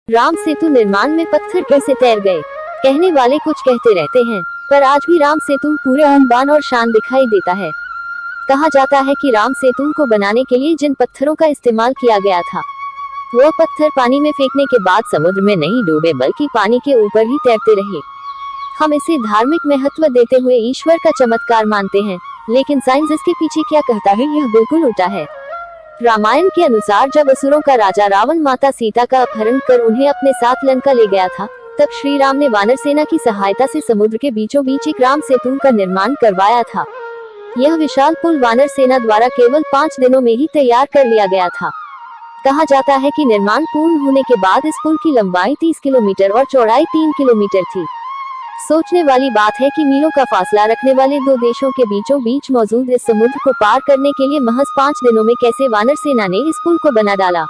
राम सेतु निर्माण में पत्थर कैसे तैर गए। कहने वाले कुछ कहते रहते हैं, पर आज भी राम सेतु पूरे आन और शान दिखाई देता है। कहा जाता है कि राम सेतु को बनाने के लिए जिन पत्थरों का इस्तेमाल किया गया था, वो पत्थर पानी में फेंकने के बाद समुद्र में नहीं डूबे बल्कि पानी के ऊपर ही तैरते रहे। हम इसे धार्मिक महत्व देते हुए ईश्वर का चमत्कार मानते हैं, लेकिन साइंस इसके पीछे क्या कहता है यह बिल्कुल उल्टा है। रामायण के अनुसार जब असुरों का राजा रावण माता सीता का अपहरण कर उन्हें अपने साथ लंका ले गया था, तब श्री राम ने वानर सेना की सहायता से समुद्र के बीचों बीच एक राम सेतु का निर्माण करवाया था। यह विशाल पुल वानर सेना द्वारा केवल 5 दिनों में ही तैयार कर लिया गया था। कहा जाता है कि निर्माण पूर्ण होने के बाद इस पुल की लंबाई 30 किलोमीटर और चौड़ाई 3 किलोमीटर थी। सोचने वाली बात है कि मीलों का फासला रखने वाले दो देशों के बीचों बीच मौजूद इस समुद्र को पार करने के लिए महज 5 दिनों में कैसे वानर सेना ने इस पुल को बना डाला।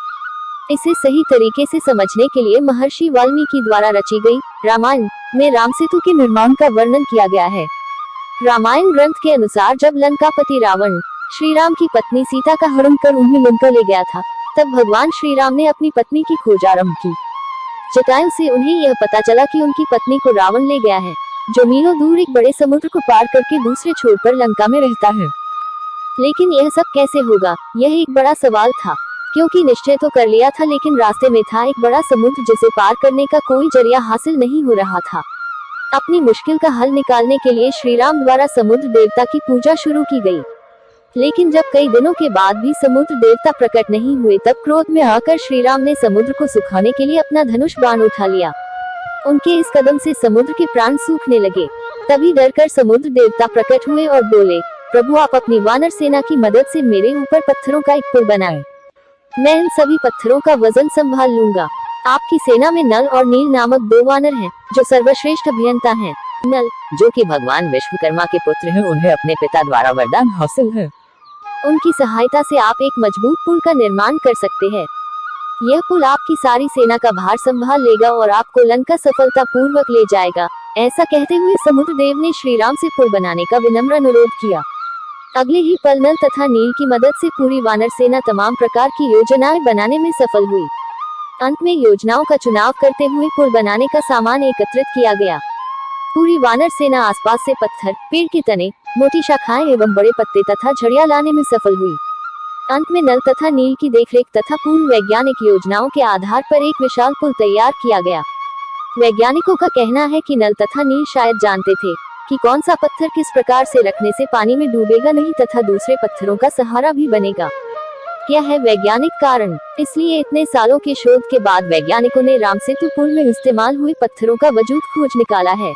इसे सही तरीके से समझने के लिए महर्षि वाल्मीकि द्वारा रची गई रामायण में राम सेतु के निर्माण का वर्णन किया गया है। रामायण ग्रंथ के अनुसार जब लंकापति रावण श्री राम की पत्नी सीता का हरण कर उन्हें लंका ले गया था, तब भगवान श्री राम ने अपनी पत्नी की खोज आरंभ की। जटायु से उन्हें यह पता चला कि उनकी पत्नी को रावण ले गया है, जो मीलों दूर एक बड़े समुद्र को पार करके दूसरे छोर पर लंका में रहता है। लेकिन यह सब कैसे होगा, यह एक बड़ा सवाल था, क्योंकि निश्चय तो कर लिया था लेकिन रास्ते में था एक बड़ा समुद्र जिसे पार करने का कोई जरिया हासिल नहीं हो रहा था। अपनी मुश्किल का हल निकालने के लिए श्री राम द्वारा समुद्र देवता की पूजा शुरू की गई। लेकिन जब कई दिनों के बाद भी समुद्र देवता प्रकट नहीं हुए, तब क्रोध में आकर श्री राम ने समुद्र को सुखाने के लिए अपना धनुष बाण उठा लिया। उनके इस कदम से समुद्र के प्राण सूखने लगे। तभी डरकर समुद्र देवता प्रकट हुए और बोले, प्रभु आप अपनी वानर सेना की मदद से मेरे ऊपर पत्थरों का एक पुल बनाएं। मैं इन सभी पत्थरों का वजन संभाल लूंगा। आपकी सेना में नल और नील नामक 2 वानर हैं, जो सर्वश्रेष्ठ अभियंता हैं। नल, जो कि भगवान विश्वकर्मा के पुत्र हैं, उन्हें अपने पिता द्वारा वरदान हासिल है। उनकी सहायता से आप एक मजबूत पुल का निर्माण कर सकते हैं। यह पुल आपकी सारी सेना का भार संभाल लेगा और आपको लंका सफलता पूर्वक ले जाएगा। ऐसा कहते हुए समुद्र देव ने श्री राम से पुल बनाने का विनम्र अनुरोध किया। अगले ही पल नल तथा नील की मदद से पूरी वानर सेना तमाम प्रकार की योजनाएं बनाने में सफल हुई। अंत में योजनाओं का चुनाव करते हुए पुल बनाने का सामान एकत्रित किया गया। पूरी वानर सेना आसपास से पत्थर, पेड़ के तने, मोटी शाखाएं एवं बड़े पत्ते तथा झड़ियां लाने में सफल हुई। अंत में नल तथा नील की देखरेख तथा पूर्ण वैज्ञानिक योजनाओं के आधार पर एक विशाल पुल तैयार किया गया। वैज्ञानिकों का कहना है कि नल तथा नील शायद जानते थे कि कौन सा पत्थर किस प्रकार से रखने से पानी में डूबेगा नहीं तथा दूसरे पत्थरों का सहारा भी बनेगा। क्या है वैज्ञानिक कारण? इसलिए इतने सालों के शोध के बाद वैज्ञानिकों ने राम सेतु पुल में इस्तेमाल हुए पत्थरों का वजूद खोज निकाला है।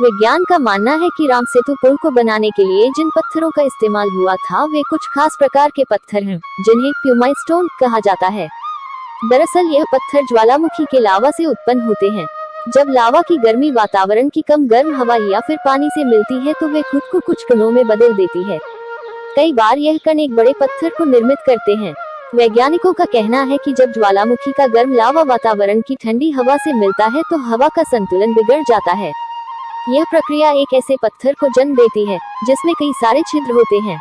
विज्ञान का मानना है कि राम सेतु पुल को बनाने के लिए जिन पत्थरों का इस्तेमाल हुआ था वे कुछ खास प्रकार के पत्थर हैं, जिन्हें प्यूमाइन स्टोन कहा जाता है। दरअसल यह पत्थर ज्वालामुखी के लावा से उत्पन्न होते हैं। जब लावा की गर्मी वातावरण की कम गर्म हवा या फिर पानी से मिलती है तो वे खुद को कुछ कणों में बदल देती है। कई बार यह कण एक बड़े पत्थर को निर्मित करते हैं। वैज्ञानिकों का कहना है कि जब ज्वालामुखी का गर्म लावा वातावरण की ठंडी हवा से मिलता है तो हवा का संतुलन बिगड़ जाता है। यह प्रक्रिया एक ऐसे पत्थर को जन्म देती है जिसमें कई सारे छिद्र होते हैं।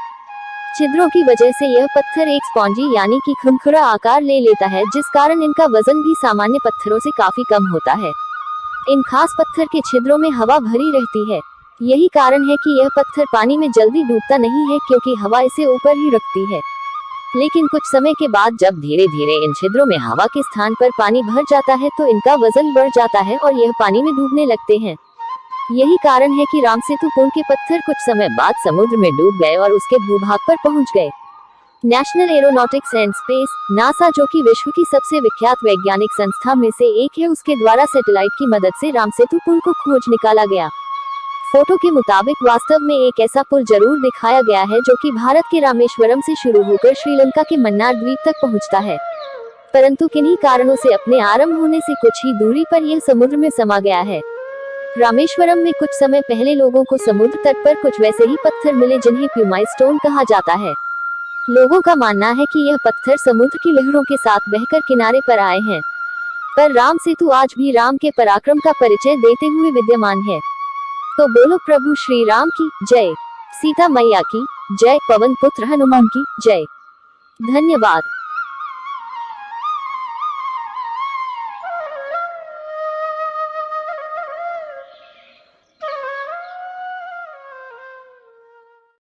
छिद्रों की वजह से यह पत्थर एक स्पॉन्जी यानी कि खुरखुरा आकार ले लेता है, जिस कारण इनका वजन भी सामान्य पत्थरों से काफी कम होता है। इन खास पत्थर के छिद्रों में हवा भरी रहती है। यही कारण है कि यह पत्थर पानी में जल्दी डूबता नहीं है, क्योंकि हवा इसे ऊपर ही रखती है। लेकिन कुछ समय के बाद जब धीरे धीरे इन छिद्रों में हवा के स्थान पर पानी भर जाता है तो इनका वजन बढ़ जाता है और यह पानी में डूबने लगते हैं। यही कारण है कि राम सेतु पुल के पत्थर कुछ समय बाद समुद्र में डूब गए और उसके भूभाग पर पहुंच गए। National aeronautics and space NASA, जो कि विश्व की सबसे विख्यात वैज्ञानिक संस्था में से एक है, उसके द्वारा सैटेलाइट की मदद से राम सेतु पुल को खोज निकाला गया। फोटो के मुताबिक वास्तव में एक ऐसा पुल जरूर दिखाया गया है जो कि भारत के रामेश्वरम से शुरू होकर श्रीलंका के मन्नार द्वीप तक पहुंचता है, परंतु किन्हीं कारणों से अपने आरंभ होने से कुछ ही दूरी पर यह समुद्र में समा गया है। रामेश्वरम में कुछ समय पहले लोगों को समुद्र तट पर कुछ वैसे ही पत्थर मिले जिन्हें प्यूमाइन स्टोन कहा जाता है। लोगों का मानना है कि यह पत्थर समुद्र की लहरों के साथ बहकर किनारे पर आए हैं। पर राम सेतु आज भी राम के पराक्रम का परिचय देते हुए विद्यमान है। तो बोलो प्रभु श्री राम की जय, सीता मैया की जय, पवन पुत्र हनुमान की जय। धन्यवाद।